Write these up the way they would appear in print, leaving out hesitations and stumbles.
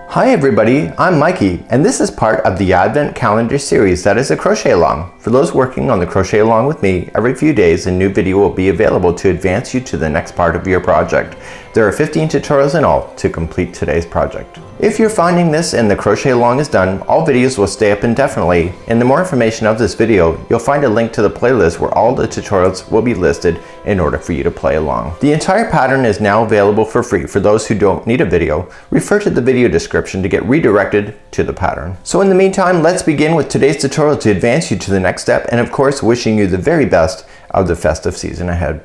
Hi everybody, I'm Mikey, and this is part of the Advent Calendar series that is a crochet along. For those working on the crochet along with me, every few days a new video will be available to advance you to the next part of your project. There are 15 tutorials in all to complete today's project. If you're finding this and the crochet along is done, all videos will stay up indefinitely. In the more information of this video, you'll find a link to the playlist where all the tutorials will be listed in order for you to play along. The entire pattern is now available for free for those who don't need a video. Refer to the video description to get redirected to the pattern. So in the meantime, let's begin with today's tutorial to advance you to the next step, and of course wishing you the very best of the festive season ahead.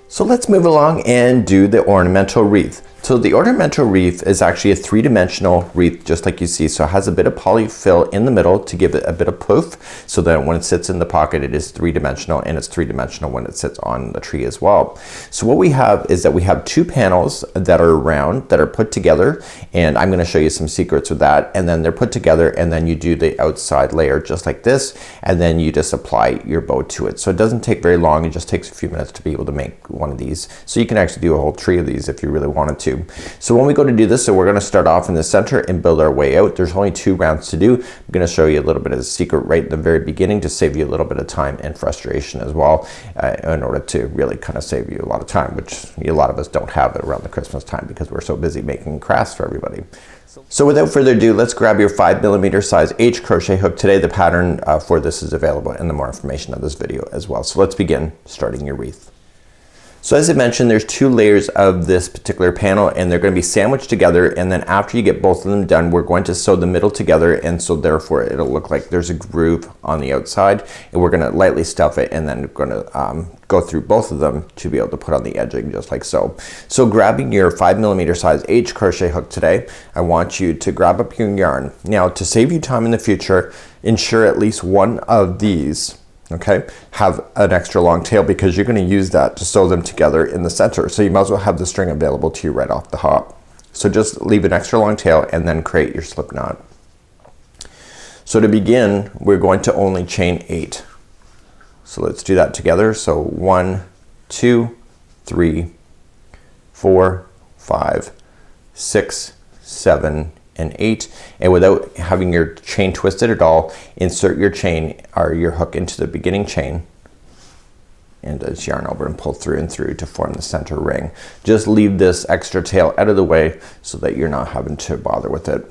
So let's move along and do the ornamental wreath. So the ornamental wreath is actually a three-dimensional wreath, just like you see. So it has a bit of polyfill in the middle to give it a bit of poof, so that when it sits in the pocket it is three-dimensional, and it's three-dimensional when it sits on the tree as well. So what we have is that we have two panels that are round, that are put together, and I'm going to show you some secrets with that. And then they're put together, and then you do the outside layer just like this, and then you just apply your bow to it. So it doesn't take very long, it just takes a few minutes to be able to make one of these. So you can actually do a whole tree of these if you really wanted to. So when we go to do this, so we're going to start off in the center and build our way out. There's only two rounds to do. I'm going to show you a little bit of the secret right at the very beginning to save you a little bit of time and frustration as well, in order to really kind of save you a lot of time, which a lot of us don't have it around the Christmas time because we're so busy making crafts for everybody. So without further ado, let's grab your 5mm size H crochet hook. Today the pattern for this is available in the more information of this video as well. So let's begin starting your wreath. So as I mentioned, there's two layers of this particular panel, and they're going to be sandwiched together, and then after you get both of them done, we're going to sew the middle together, and so therefore it'll look like there's a groove on the outside, and we're going to lightly stuff it, and then we're going to go through both of them to be able to put on the edging just like so. So grabbing your 5mm size H crochet hook today, I want you to grab up your yarn. Now to save you time in the future, ensure at least one of these, okay, have an extra long tail, because you're going to use that to sew them together in the center. So you might as well have the string available to you right off the hop. So just leave an extra long tail and then create your slip knot. So to begin, we're going to only chain 8. So let's do that together. So 1, 2, 3, 4, 5, 6, 7, and 8, and without having your chain twisted at all, insert your chain or your hook into the beginning chain and just yarn over and pull through and through to form the center ring. Just leave this extra tail out of the way so that you're not having to bother with it.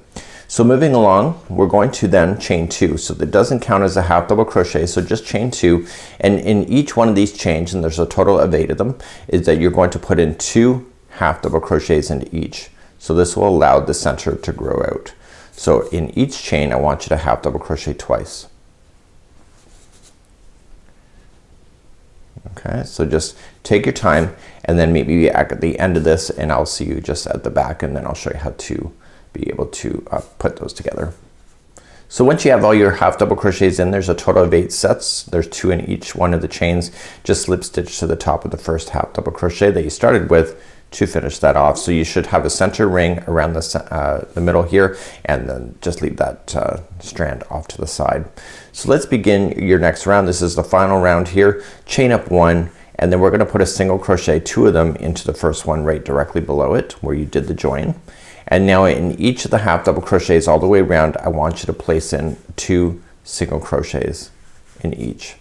So moving along, we're going to then chain 2. So that doesn't count as a half double crochet, so just chain 2, and in each one of these chains, and there's a total of 8 of them, is that you're going to put in 2 half double crochets into each. So this will allow the center to grow out. So in each chain, I want you to half double crochet twice. Okay, so just take your time, and then maybe at the end of this, and I'll see you just at the back, and then I'll show you how to be able to put those together. So once you have all your half double crochets in, there's a total of 8 sets. There's 2 in each one of the chains. Just slip stitch to the top of the first half double crochet that you started with to finish that off. So you should have a center ring around the middle here, and then just leave that strand off to the side. So let's begin your next round. This is the final round here. Chain up 1, and then we're going to put a single crochet, 2 of them, into the first one right directly below it where you did the join. And now in each of the half double crochets all the way around, I want you to place in 2 single crochets in each.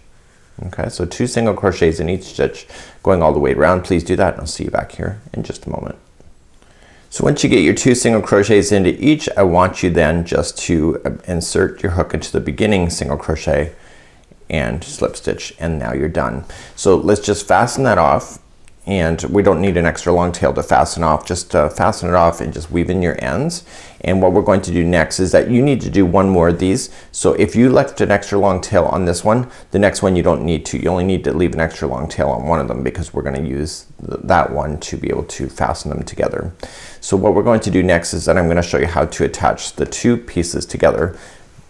Okay, so 2 single crochets in each stitch going all the way around. Please do that, and I'll see you back here in just a moment. So once you get your 2 single crochets into each, I want you then just to insert your hook into the beginning single crochet and slip stitch, and now you're done. So let's just fasten that off, and we don't need an extra long tail to fasten off. Just fasten it off and just weave in your ends. And what we're going to do next is that you need to do one more of these. So if you left an extra long tail on this one, the next one you don't need to. You only need to leave an extra long tail on one of them, because we're going to use that one to be able to fasten them together. So what we're going to do next is that I'm going to show you how to attach the 2 pieces together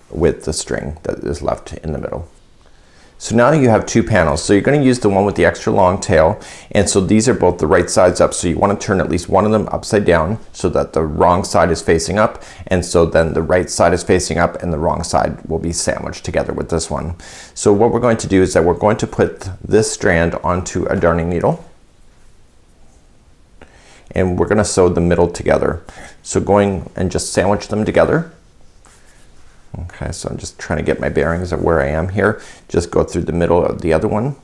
with the string that is left in the middle. So now you have 2 panels. So you're going to use the one with the extra long tail, and so these are both the right sides up. So you want to turn at least one of them upside down so that the wrong side is facing up, and so then the right side is facing up and the wrong side will be sandwiched together with this one. So what we're going to do is that we're going to put this strand onto a darning needle, and we're gonna sew the middle together. So going and just sandwich them together. Okay, so I'm just trying to get my bearings of where I am here. Just go through the middle of the other one.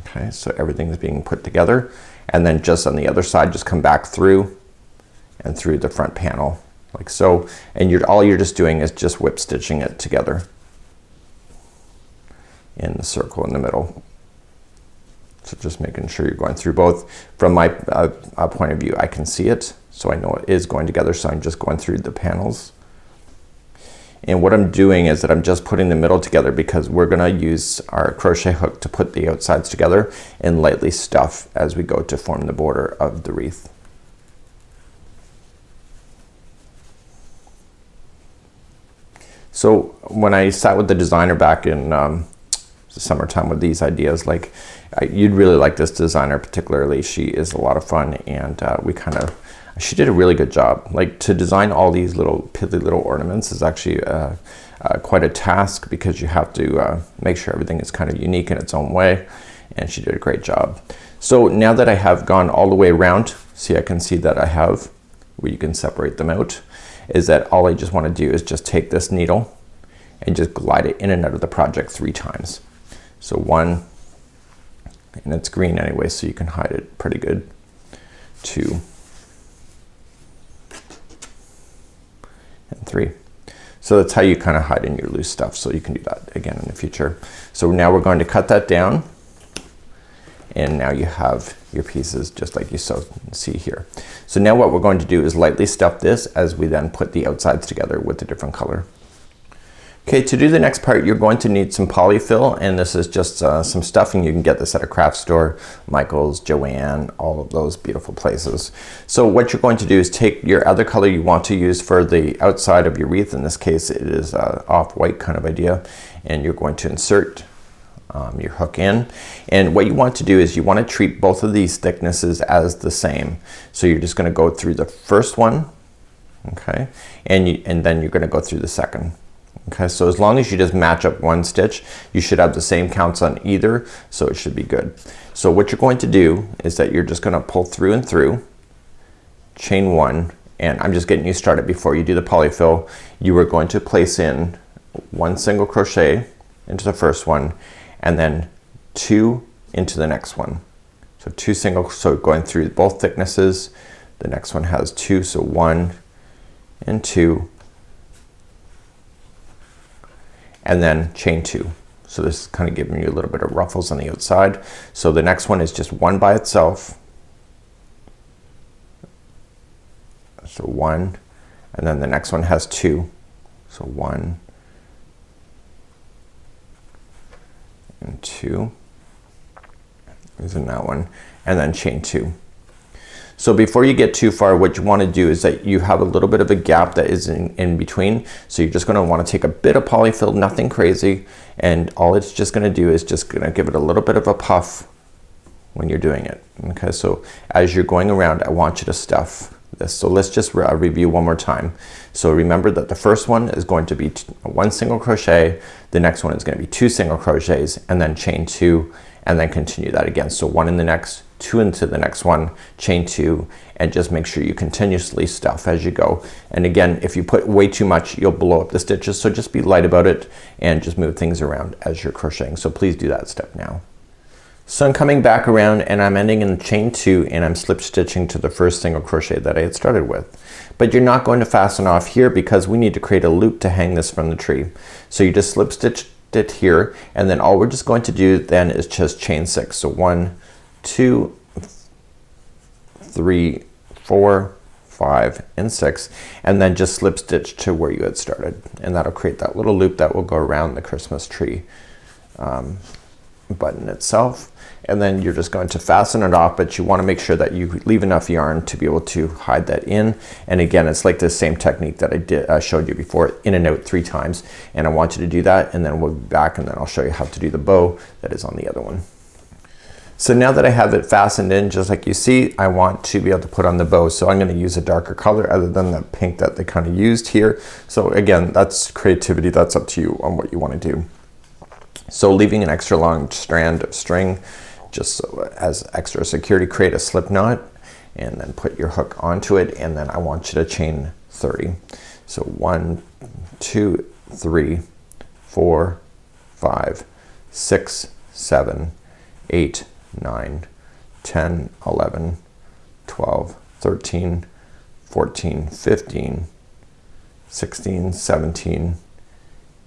Okay, so everything is being put together, and then just on the other side just come back through and through the front panel like so, and all you're just doing is just whip stitching it together in the circle in the middle. So just making sure you're going through both. From my point of view, I can see it, so I know it is going together, so I'm just going through the panels. And what I'm doing is that I'm just putting the middle together because we're gonna use our crochet hook to put the outsides together and lightly stuff as we go to form the border of the wreath. So when I sat with the designer back in the summertime with these ideas, like you'd really like this designer particularly. She is a lot of fun, and she did a really good job. Like, to design all these little piddly little ornaments is actually quite a task because you have to make sure everything is kind of unique in its own way, and she did a great job. So now that I have gone all the way around, see, I can see that I have where you can separate them out, is that all I just want to do is just take this needle and just glide it in and out of the project 3 times. So 1, and it's green anyway, so you can hide it pretty good. 2 and 3. So that's how you kind of hide in your loose stuff, so you can do that again in the future. So now we're going to cut that down, and now you have your pieces just like you see here. So now what we're going to do is lightly stuff this as we then put the outsides together with a different color. Okay, to do the next part you're going to need some polyfill, and this is just some stuffing. You can get this at a craft store, Michael's, Joanne, all of those beautiful places. So what you're going to do is take your other color you want to use for the outside of your wreath. In this case it is off-white kind of idea, and you're going to insert your hook in, and what you want to do is you want to treat both of these thicknesses as the same. So you're just going to go through the first one, okay, and then you're going to go through the second. Okay, so as long as you just match up one stitch, you should have the same counts on either, so it should be good. So what you're going to do is that you're just going to pull through and through, chain 1, and I'm just getting you started before you do the polyfill. You are going to place in 1 single crochet into the first one, and then 2 into the next one. So 2 single, so going through both thicknesses. The next one has 2, so 1 and 2, and then chain 2. So this is kind of giving you a little bit of ruffles on the outside. So the next one is just 1 by itself. So 1, and then the next one has 2. So 1 and 2. Using that one, and then chain 2. So before you get too far, what you want to do is that you have a little bit of a gap that is in between. So you're just going to want to take a bit of polyfill, nothing crazy, and all it's just going to do is just going to give it a little bit of a puff when you're doing it. Okay, so as you're going around, I want you to stuff this. So let's just review one more time. So remember that the first one is going to be 1 single crochet, the next one is going to be 2 single crochets, and then chain 2, and then continue that again. So 1 in the next, 2 into the next one, chain 2, and just make sure you continuously stuff as you go. And again, if you put way too much, you'll blow up the stitches, so just be light about it and just move things around as you're crocheting. So please do that step now. So I'm coming back around and I'm ending in chain 2, and I'm slip stitching to the first single crochet that I had started with. But you're not going to fasten off here because we need to create a loop to hang this from the tree. So you just slip stitch it here, and then all we're just going to do then is just chain 6. So 1, 2, 3, 4, 5, and 6, and then just slip stitch to where you had started, and that'll create that little loop that will go around the Christmas tree button itself. And then you're just going to fasten it off, but you want to make sure that you leave enough yarn to be able to hide that in. And again, it's like the same technique that I showed you before, in and out 3 times, and I want you to do that, and then we'll be back and then I'll show you how to do the bow that is on the other one. So now that I have it fastened in just like you see, I want to be able to put on the bow. So I'm going to use a darker color other than the pink that they kind of used here. So again, that's creativity, that's up to you on what you want to do. So leaving an extra long strand of string just so as extra security. Create a slip knot and then put your hook onto it, and then I want you to chain 30. So 1, 2, 3, 4, 5, 6, 7, 8, 9, 10, 11, 12, 13, 14, 15, 16, 17,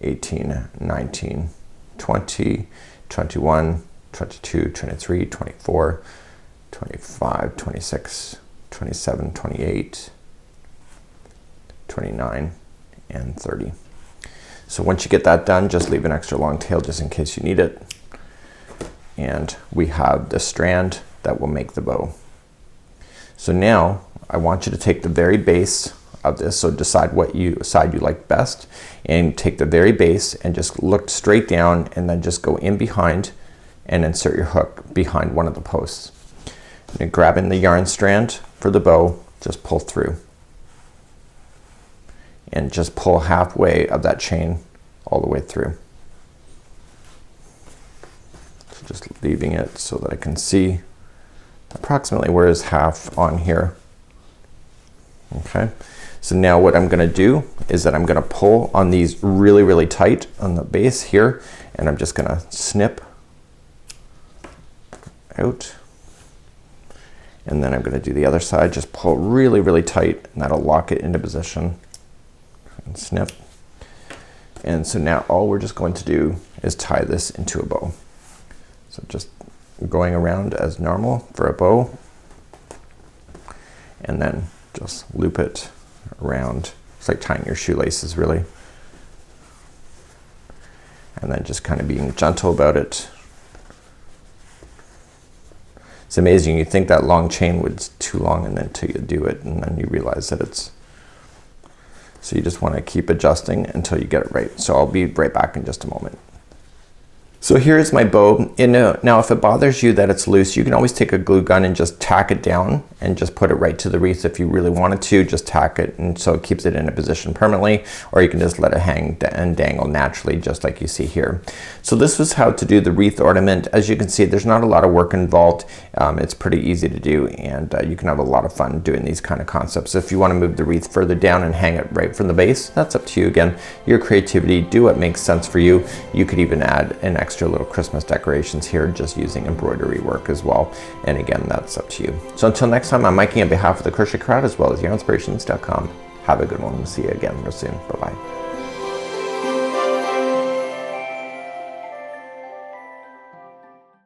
18, 19, 20, 21, 22, 23, 24, 25, 26, 27, 28, 29, and 30. So once you get that done, just leave an extra long tail just in case you need it. And we have the strand that will make the bow. So now I want you to take the very base of this, so decide what side you like best, and take the very base and just look straight down, and then just go in behind and insert your hook behind one of the posts. And grabbing the yarn strand for the bow, just pull through and just pull halfway of that chain all the way through. So just leaving it so that I can see approximately where is half on here. Okay, so now what I'm gonna do is that I'm gonna pull on these really, really tight on the base here, and I'm just gonna snip out. And then I'm gonna do the other side, just pull really, really tight, and that'll lock it into position. And snip. And so now all we're just going to do is tie this into a bow. So just going around as normal for a bow, and then just loop it around. It's like tying your shoelaces, really. And then just kind of being gentle about it. It's amazing, you think that long chain was too long, and then until you do it, and then you realize that it's, so you just want to keep adjusting until you get it right. So I'll be right back in just a moment. So here's my bow. Now if it bothers you that it's loose, you can always take a glue gun and just tack it down and just put it right to the wreath. If you really wanted to, just tack it, and so it keeps it in a position permanently, or you can just let it hang and dangle naturally, just like you see here. So this was how to do the wreath ornament. As you can see, there's not a lot of work involved. It's pretty easy to do, and you can have a lot of fun doing these kind of concepts. If you want to move the wreath further down and hang it right from the base, that's up to you. Again, your creativity, do what makes sense for you. You could even add an extra little Christmas decorations here just using embroidery work as well, and again, that's up to you. So until next time, I'm Mikey on behalf of the Crochet Crowd as well as YarnSpirations.com. Have a good one. We'll see you again real soon. Bye bye.